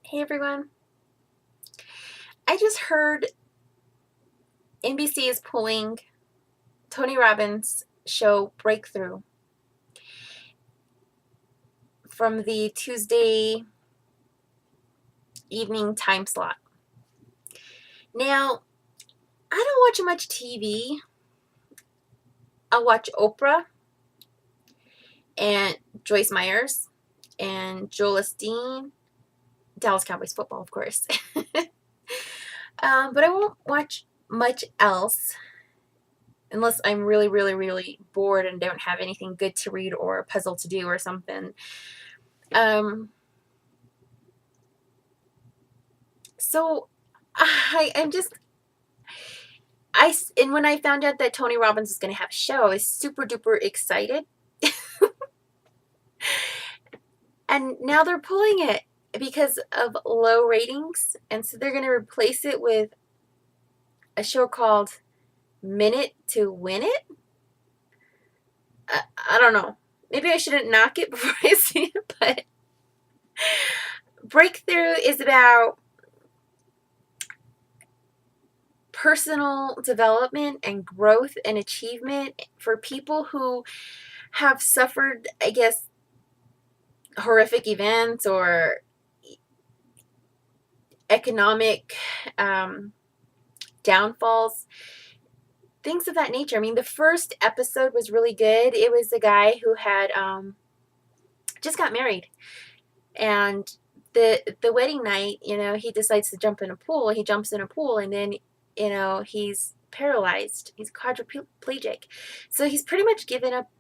Hey everyone. I just heard NBC is pulling Tony Robbins' show Breakthrough from the Tuesday evening time slot. Now, I don't watch much TV. I watch Oprah and Joyce Myers and Joel Osteen, Dallas Cowboys football, of course. But I won't watch much else unless I'm really, really, really bored and don't have anything good to read or a puzzle to do or something. Um, so I'm just and when I found out that Tony Robbins was going to have a show, I was super duper excited. And now they're pulling it because of low ratings, and so they're going to replace it with a show called Minute to Win It. I don't know. Maybe I shouldn't knock it before I see it, but Breakthrough is about personal development and growth and achievement for people who have suffered, I guess, horrific events or economic downfalls, things of that nature. I mean, the first episode was really good. It was a guy who had just got married, and the wedding night, he decides to jump in a pool. He jumps in a pool, and then, he's paralyzed. He's quadriplegic. So he's pretty much given up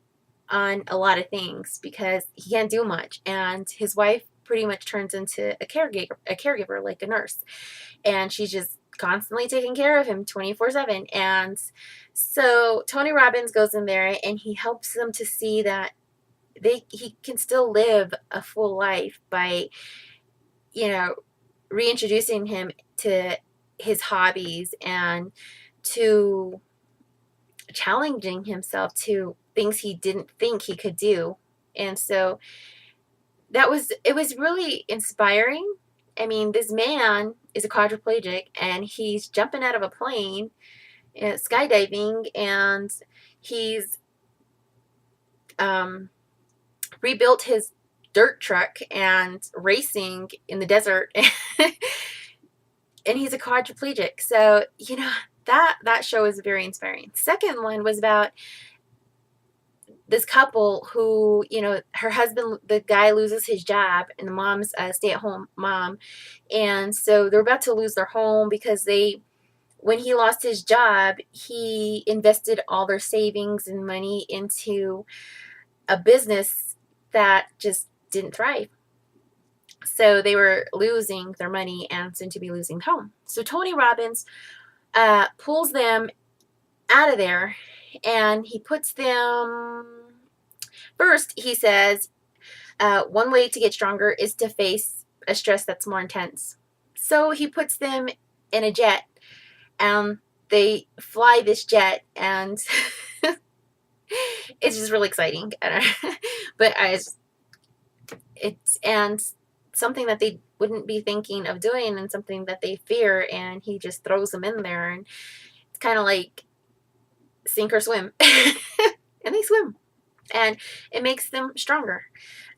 on a lot of things because he can't do much. And his wife pretty much turns into a caregiver like a nurse. And she's just constantly taking care of him 24/7. And so Tony Robbins goes in there and he helps them to see that he can still live a full life by, reintroducing him to his hobbies and to challenging himself to things he didn't think he could do. And so it was really inspiring. I mean, this man is a quadriplegic and he's jumping out of a plane, skydiving, and he's rebuilt his dirt truck and racing in the desert. And he's a quadriplegic. So, that show is very inspiring. Second one was about this couple who, her husband, the guy loses his job, and the mom's a stay-at-home mom. And so they're about to lose their home because when he lost his job, he invested all their savings and money into a business that just didn't thrive. So they were losing their money and soon to be losing home. So Tony Robbins pulls them out of there, and he puts them first. He says one way to get stronger is to face a stress that's more intense. So he puts them in a jet, and they fly this jet, and it's just really exciting. But it's something that they wouldn't be thinking of doing, and something that they fear, and he just throws them in there, and it's kind of like sink or swim. And they swim, and it makes them stronger.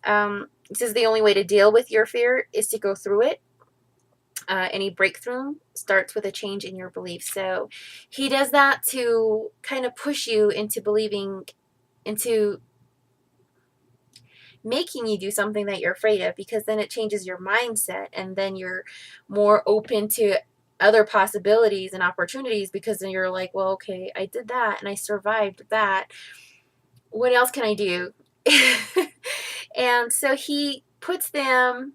This is the only way to deal with your fear is to go through it. Any breakthrough starts with a change in your beliefs. So he does that to kind of push you into believing, into making you do something that you're afraid of, because then it changes your mindset, and then you're more open to other possibilities and opportunities, because then you're like, well, okay, I did that and I survived that. What else can I do? And so he puts them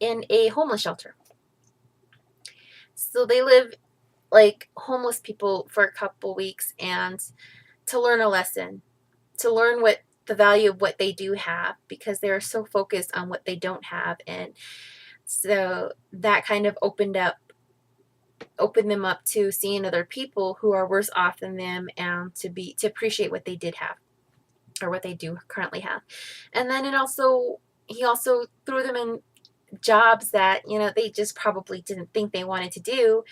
in a homeless shelter. So they live like homeless people for a couple weeks, and to learn a lesson, to learn what the value of what they do have, because they're so focused on what they don't have. And so that kind of opened them up to seeing other people who are worse off than them, and to appreciate what they did have, or what they do currently have. And then he also threw them jobs that, you know, they just probably didn't think they wanted to do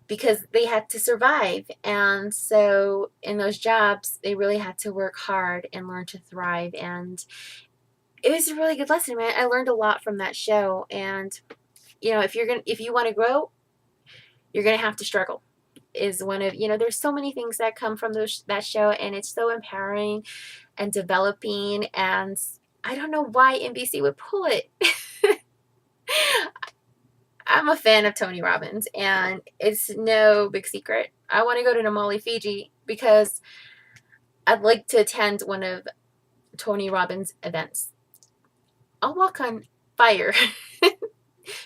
because they had to survive. And so in those jobs, they really had to work hard and learn to thrive. And it was a really good lesson, man. I learned a lot from that show. And, you know, if you want to grow, you're going to have to struggle. Is one of, you know, there's so many things that come from that show, and it's so empowering and developing. And I don't know why NBC would pull it. I'm a fan of Tony Robbins, and it's no big secret. I want to go to Namale, Fiji, because I'd like to attend one of Tony Robbins' events. I'll walk on fire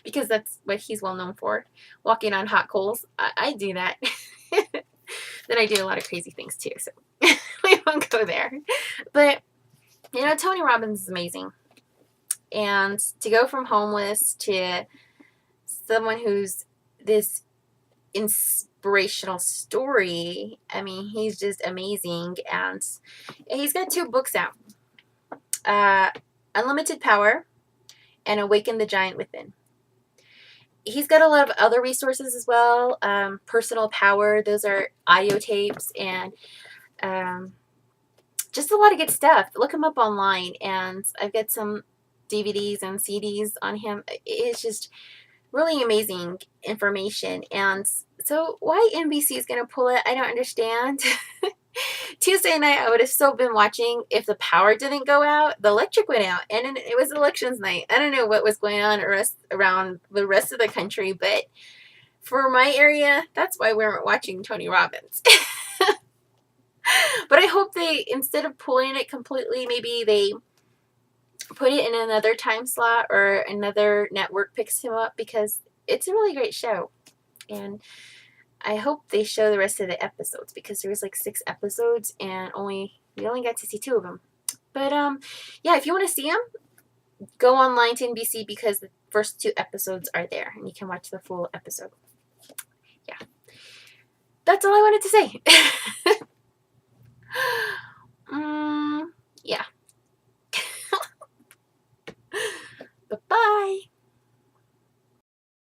because that's what he's well known for, walking on hot coals. I do that. Then I do a lot of crazy things too, so we won't go there. But, you know, Tony Robbins is amazing. And to go from homeless to someone who's this inspirational story, I mean, he's just amazing. And he's got 2 books out, Unlimited Power and Awaken the Giant Within. He's got a lot of other resources as well. Personal Power, those are audio tapes, and just a lot of good stuff. Look him up online, and I've got some DVDs and CDs on him. It's just really amazing information. And so why NBC is going to pull it, I don't understand. Tuesday night, I would have still been watching if the power didn't go out. The electric went out, and it was elections night. I don't know what was going on around the rest of the country, but for my area, that's why we weren't watching Tony Robbins. But I hope they, instead of pulling it completely, maybe they put it in another time slot or another network picks him up, because it's a really great show. And I hope they show the rest of the episodes, because there was like 6 episodes and we only got to see 2 of them. But yeah, if you want to see them, go online to NBC, because the first 2 episodes are there and you can watch the full episode. Yeah. That's all I wanted to say.